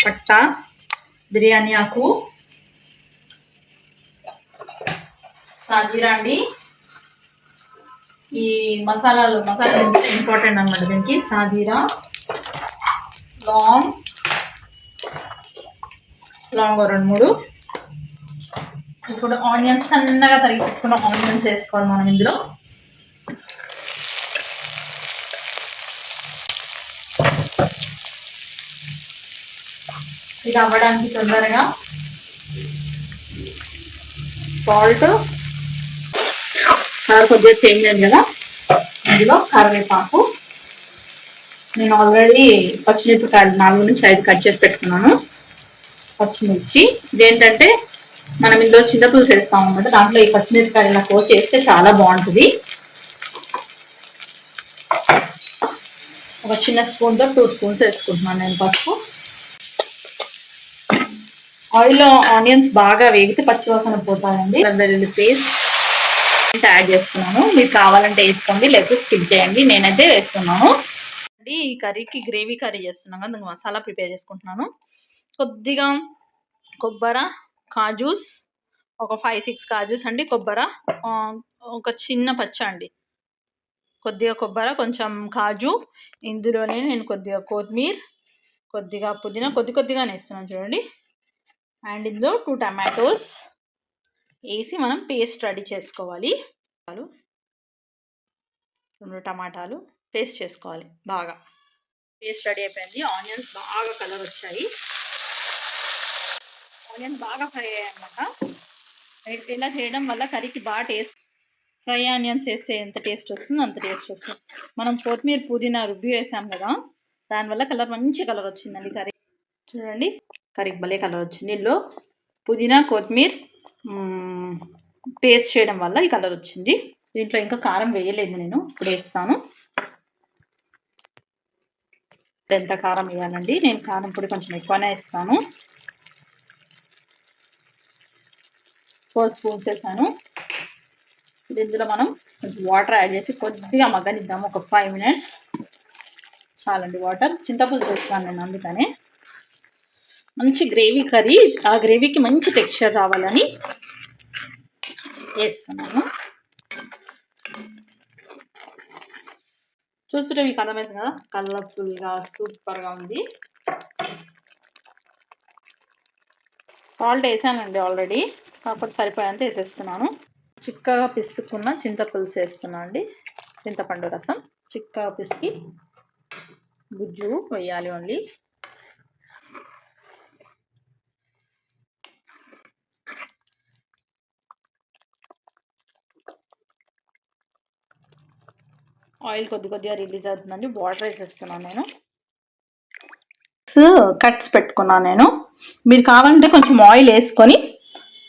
పట్ట, బిర్యానీ ఆకు, సాజీరా అండి. ఈ మసాలా ఇంపార్టెంట్ అనమాట దీనికి. సాజీరా, లాంగ్ 2-3. ఇప్పుడు ఆనియన్స్ సన్నగా తరిగి పెట్టుకున్న ఆనియన్స్ వేసుకోవాలి మనం ఇందులో. ఇది అవ్వడానికి తొందరగా సాల్ట్, కలర్ కొద్దిగా చేంజ్ అయింది కదా, ఇందులో కరివేపాకు. నేను ఆల్రెడీ పచ్చిమిరపకాయలు 4-5 కట్ చేసి పెట్టుకున్నాను. పచ్చిమిర్చి, ఇదేంటంటే మనం ఇందులో చింతపులుసు వేస్తాం అనమాట. దాంట్లో ఈ పచ్చిమిరపకాయలు ఇలా కోసి వేస్తే చాలా బాగుంటుంది. ఒక చిన్న స్పూన్తో 2 స్పూన్స్ వేసుకుంటున్నాను నేను పసుపు. ఆయిల్లో ఆనియన్స్ బాగా వేగితే పచ్చివాసన పోతాయండి. వెల్లుల్లి పేస్ట్ యాడ్ చేస్తున్నాను. మీరు కావాలంటే వేసుకోండి, లేకపోతే స్కిప్ చేయండి. నేనైతే వేస్తున్నాను. ఈ కర్రీకి గ్రేవీ కర్రీ చేస్తున్నాను కదా, మసాలా ప్రిపేర్ చేసుకుంటున్నాను. కొద్దిగా కొబ్బరి, కాజూస్, ఒక 5-6 కాజూస్ అండి. కొబ్బరి ఒక చిన్న పచ్చ అండి. కొద్దిగా కొబ్బరి, కొంచెం కాజు. ఇందులోనే నేను కొద్దిగా కొత్తిమీర, కొద్దిగా పుదీనా, కొద్దిగానే వేస్తున్నాను చూడండి. అండ్ ఇందులో 2 టమాటోస్ వేసి మనం పేస్ట్ రెడీ చేసుకోవాలి. 2 టమాటాలు పేస్ట్ చేసుకోవాలి బాగా. పేస్ట్ రెడీ అయిపోయింది. ఆనియన్స్ బాగా కలర్ వచ్చాయి. ఆనియన్స్ బాగా ఫ్రై అయ్యాయి అన్నమాట. ఇలా చేయడం వల్ల కర్రీకి బాగా టేస్ట్. ఫ్రై ఆనియన్స్ వేస్తే ఎంత టేస్ట్ వస్తుందో అంత టేస్ట్ వస్తుంది. మనం కొత్తిమీర, పుదీనా రుబ్బి వేసాం కదా, దానివల్ల కలర్ మంచి కలర్ వచ్చిందండి కర్రీ. చూడండి, కర్రీకి భలే కలర్ వచ్చింది. ఇందులో పుదీనా, కొత్తిమీర పేస్ట్ చేయడం వల్ల ఈ కలర్ వచ్చింది. దీంట్లో ఇంకా కారం వేయలేదు, నేను ఇప్పుడు వేస్తాను. ఎంత కారం వేయాలండి? నేను కారం పొడి కొంచెం ఎక్కువనే వేస్తాను. 4 స్పూన్స్ వేసాను. ఇందులో మనం కొంచెం వాటర్ యాడ్ చేసి కొద్దిగా మగ్గనిద్దాము. ఒక 5 మినిట్స్ చాలండి వాటర్. చింతపులుసు వేస్తాను నేను, అందుకనే. మంచి గ్రేవీ కర్రీ, ఆ గ్రేవీకి మంచి టెక్స్చర్ రావాలని వేస్తున్నాను. చూస్తుంటే మీకు అర్థమైంది కదా, కలర్ఫుల్గా సూపర్గా ఉంది. సాల్ట్ వేసానండి ఆల్రెడీ, కాకపోతే సరిపోయేంత వేసేస్తున్నాను. చిక్కగా పిసుకున్న చింతపులుసు వేస్తున్నాను అండి. చింతపండు రసం చిక్కగా పిసికి, గుజ్జు వేయాలి ఓన్లీ. ఆయిల్ కొద్దిగా రిలీజ్ అవుతుందండి. వాటర్ వేసేస్తున్నాను నేను. కట్స్ పెట్టుకున్నాను నేను. మీరు కావాలంటే కొంచెం ఆయిల్ వేసుకొని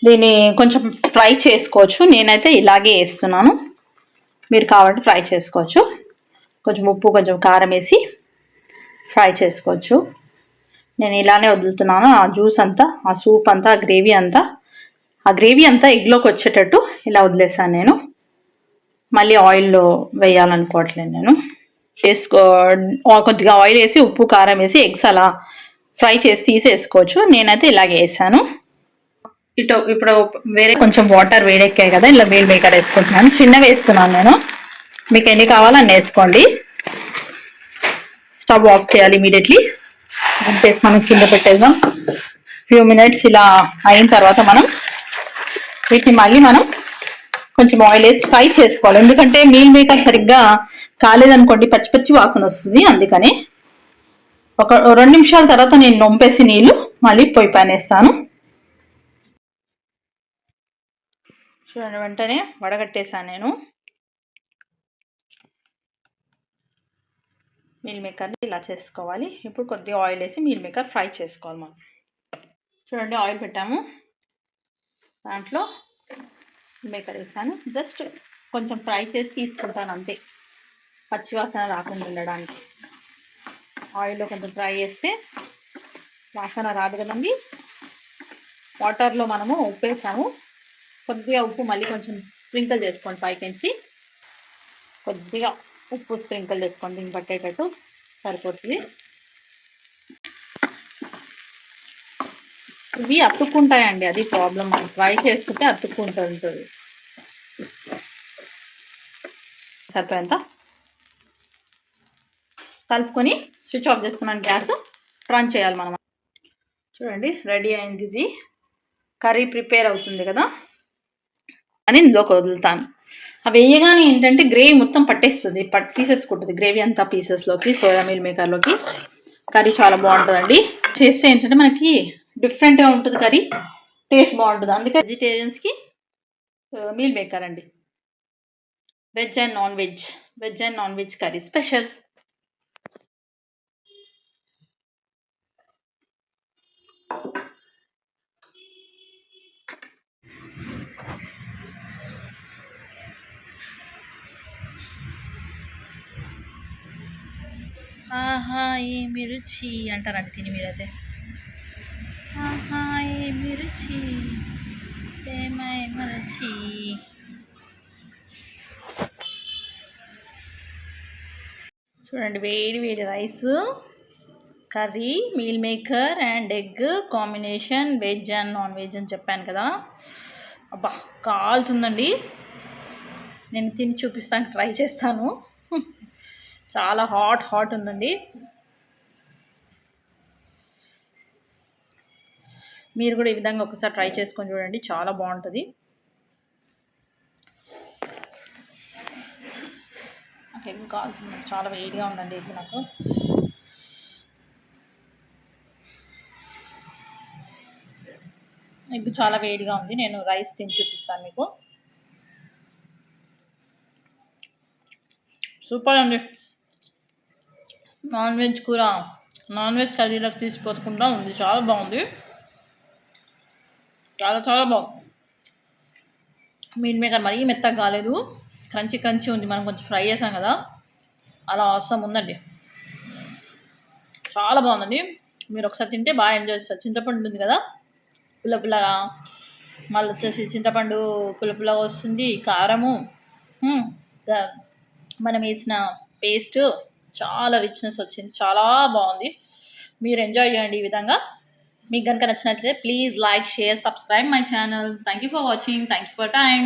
దీన్ని కొంచెం ఫ్రై చేసుకోవచ్చు. నేనైతే ఇలాగే వేస్తున్నాను. మీరు కావాలంటే ఫ్రై చేసుకోవచ్చు. కొంచెం ఉప్పు, కొంచెం కారం వేసి ఫ్రై చేసుకోవచ్చు. నేను ఇలానే వదులుతున్నాను. ఆ జ్యూస్ అంతా, ఆ సూప్ అంతా, ఆ గ్రేవీ అంతా ఎగ్లోకి వచ్చేటట్టు ఇలా వదిలేసాను నేను. మళ్ళీ ఆయిల్లో వేయాలనుకోవట్లేదు నేను. కొద్దిగా ఆయిల్ వేసి, ఉప్పు, కారం వేసి ఎగ్స్ అలా ఫ్రై చేసి తీసేసుకోవచ్చు. నేనైతే ఇలాగే వేసాను. ఇప్పుడు వేరే కొంచెం వాటర్ వేడెక్కాయి కదా, ఇలా మీల్ మేకర్ వేసుకుంటున్నాను. చిన్నవి వేస్తున్నాను నేను. మీకు ఎన్ని కావాలో అన్ని వేసుకోండి. స్టవ్ ఆఫ్ చేయాలి ఇమీడియట్లీ. మనం కింద పెట్టేద్దాం. ఫ్యూ మినిట్స్ ఇలా అయిన తర్వాత మనం వీటిని మళ్ళీ కొంచెం ఆయిల్ వేసి ఫ్రై చేసుకోవాలి. ఎందుకంటే మీల్ మేకర్ సరిగ్గా కాలేదనుకోండి, పచ్చి పచ్చి వాసన వస్తుంది. అందుకని ఒక 2 నిమిషాల తర్వాత నేను నొంపేసి నీళ్ళు మళ్ళీ పొయ్యి పైన వేస్తాను. చూడండి, వెంటనే వడగట్టేసాను నేను. మీల్ మేకర్ని ఇలా చేసుకోవాలి. ఇప్పుడు కొద్దిగా ఆయిల్ వేసి మీల్ మేకర్ ఫ్రై చేసుకోవాలి మనం. చూడండి, ఆయిల్ పెట్టాము, దాంట్లో మేకర్ వేసాను. జస్ట్ కొంచెం ఫ్రై చేసి తీసుకుంటాను అంతే, పచ్చివాసన రాకుండా ఉండడానికి. ఆయిల్లో కొంచెం ఫ్రై చేస్తే వాసన రాదు కదండి. వాటర్లో మనము ఉప్పు వేసాము. కొద్దిగా ఉప్పు మళ్ళీ కొంచెం స్ప్రింకిల్ చేసుకోండి పైకించి. కొద్దిగా ఉప్పు స్ప్రింకిల్ చేసుకోండి, దీన్ని పట్టేటట్టు సరిపోతుంది. ఇవి అతుక్కుంటాయండి, అది ప్రాబ్లం. ఫ్రై చేసుకుంటే అతుక్కుంటుంటుంది. సరిపోయేంత కలుపుకొని స్విచ్ ఆఫ్ చేస్తున్నాను గ్యాస్. రన్ చేయాలి మనం. చూడండి రెడీ అయింది. ఇది కర్రీ ప్రిపేర్ అవుతుంది కదా అని ఇందులోకి వదులుతాను. అవి వేయగానే ఏంటంటే గ్రేవీ మొత్తం పట్టేస్తుంది, తీసేసుకుంటుంది గ్రేవీ అంతా పీసెస్లోకి, సోయా మీల్ మేకర్లోకి. కర్రీ చాలా బాగుంటుందండి. చేస్తే ఏంటంటే మనకి డిఫరెంట్గా ఉంటుంది కర్రీ, టేస్ట్ బాగుంటుంది. అందుకే వెజిటేరియన్స్కి మీల్ మేకర్ అండి. Veg and non veg curry special. ఆహా ఏమి రుచి అంటారండి తిని మీరైతే. ఆహా ఏమి రుచి రుచి. చూడండి వేడి వేడి rice, curry, meal maker and egg combination, veg and non veg అని చెప్పాను కదా. అబ్బా కాలుతుందండి. నేను తిని చూపిస్తాను, ట్రై చేస్తాను. చాలా హాట్ ఉందండి. మీరు కూడా ఈ విధంగా ఒకసారి ట్రై చేసుకొని చూడండి, చాలా బాగుంటుంది. ఎగ్ కాలుతుంది, చాలా వేడిగా ఉందండి ఎగ్. నాకు ఎగ్ చాలా వేడిగా ఉంది. నేను రైస్ తిని చూపిస్తాను మీకు. సూపర్ అండి. నాన్ వెజ్ కూర, నాన్ వెజ్ కర్రీలకు తీసిపోకుండా ఉంది. చాలా బాగుంది, చాలా చాలా బాగుంది. మీల్ మేకర్ మరీ మెత్తగా కాలేదు, క్రంచీ ఉంది. మనం కొంచెం ఫ్రై చేసాం కదా, అలా అవసరం ఉందండి. చాలా బాగుందండి. మీరు ఒకసారి తింటే బాగా ఎంజాయ్ చేస్తారు. చింతపండు ఉంది కదా పుల్లగా, మళ్ళీ వచ్చేసి చింతపండు పుల్లగా వస్తుంది, కారము, మనం వేసిన పేస్ట్, చాలా రిచ్నెస్ వచ్చింది, చాలా బాగుంది. మీరు ఎంజాయ్ చేయండి ఈ విధంగా. మీకు కనుక నచ్చినట్లయితే please like, share, subscribe my channel. Thank you for watching. Thank you for time.